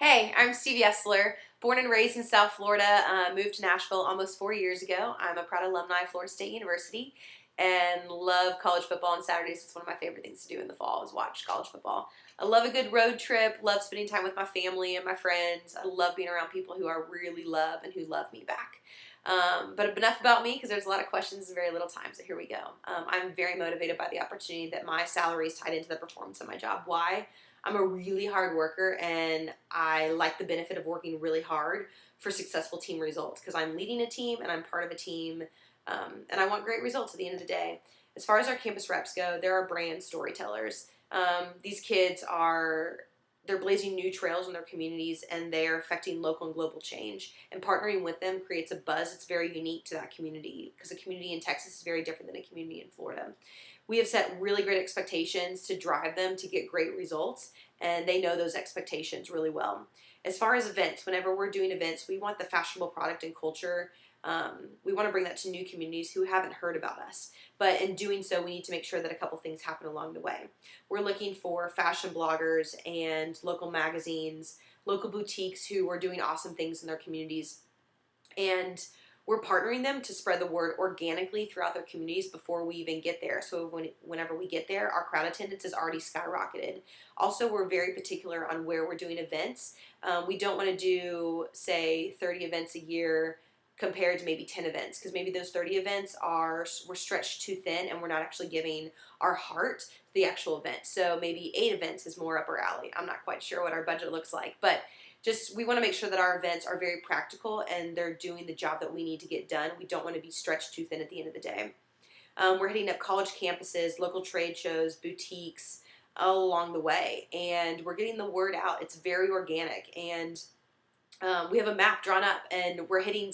Hey, I'm s.estler, born and raised in South Florida, moved to Nashville almost 4 years ago. I'm a proud alumni of Florida State University and love college football on Saturdays. It's one of my favorite things to do in the fall is watch college football. I love a good road trip, love spending time with my family and my friends. I love being around people who I really love and who love me back. But enough about me because there's a lot of questions and very little time, so here we go. I'm very motivated by the opportunity that my salary is tied into the performance of my job. Why? I'm a really hard worker and I like the benefit of working really hard for successful team results because I'm leading a team and I'm part of a team and I want great results at the end of the day. As far as our campus reps go, there are brand storytellers. These kids they're blazing new trails in their communities and they're affecting local and global change. And partnering with them creates a buzz that's very unique to that community because a community in Texas is very different than a community in Florida. We have set really great expectations to drive them to get great results, and they know those expectations really well. As far as events, whenever we're doing events, we want the fashionable product and culture. We want to bring that to new communities who haven't heard about us. But in doing so, we need to make sure that a couple things happen along the way. We're looking for fashion bloggers and local magazines, local boutiques who are doing awesome things in their communities. And we're partnering them to spread the word organically throughout their communities before we even get there. So whenever we get there, our crowd attendance is already skyrocketed. Also, we're very particular on where we're doing events. We don't want to do, say, 30 events a year compared to maybe 10 events because maybe those 30 events we're stretched too thin and we're not actually giving our heart to the actual event. So maybe 8 events is more up our alley. I'm not quite sure what our budget looks like, but we want to make sure that our events are very practical and they're doing the job that we need to get done. We don't want to be stretched too thin at the end of the day. We're hitting up college campuses, local trade shows, boutiques all along the way, and we're getting the word out. It's very organic, and we have a map drawn up, and we're hitting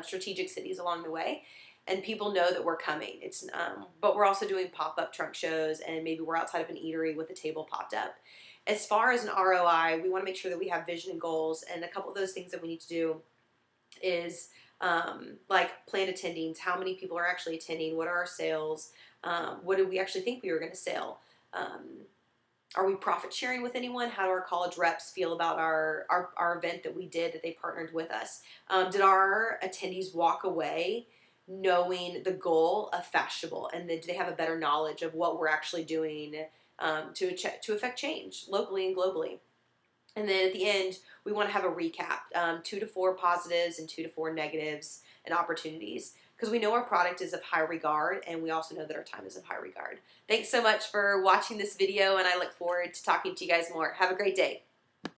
strategic cities along the way, and people know that we're coming. But we're also doing pop-up trunk shows, and maybe we're outside of an eatery with a table popped up. As far as an ROI, we want to make sure that we have vision and goals, and a couple of those things that we need to do is like planned attendings, how many people are actually attending, what are our sales, what do we actually think we were going to sell, are we profit sharing with anyone, how do our college reps feel about our event that we did, that they partnered with us, did our attendees walk away knowing the goal of fashionABLE, and did they have a better knowledge of what we're actually doing to affect change locally and globally. And then at the end, we want to have a recap, 2 to 4 positives and 2 to 4 negatives and opportunities, because we know our product is of high regard, and we also know that our time is of high regard. Thanks so much for watching this video, and I look forward to talking to you guys more. Have a great day.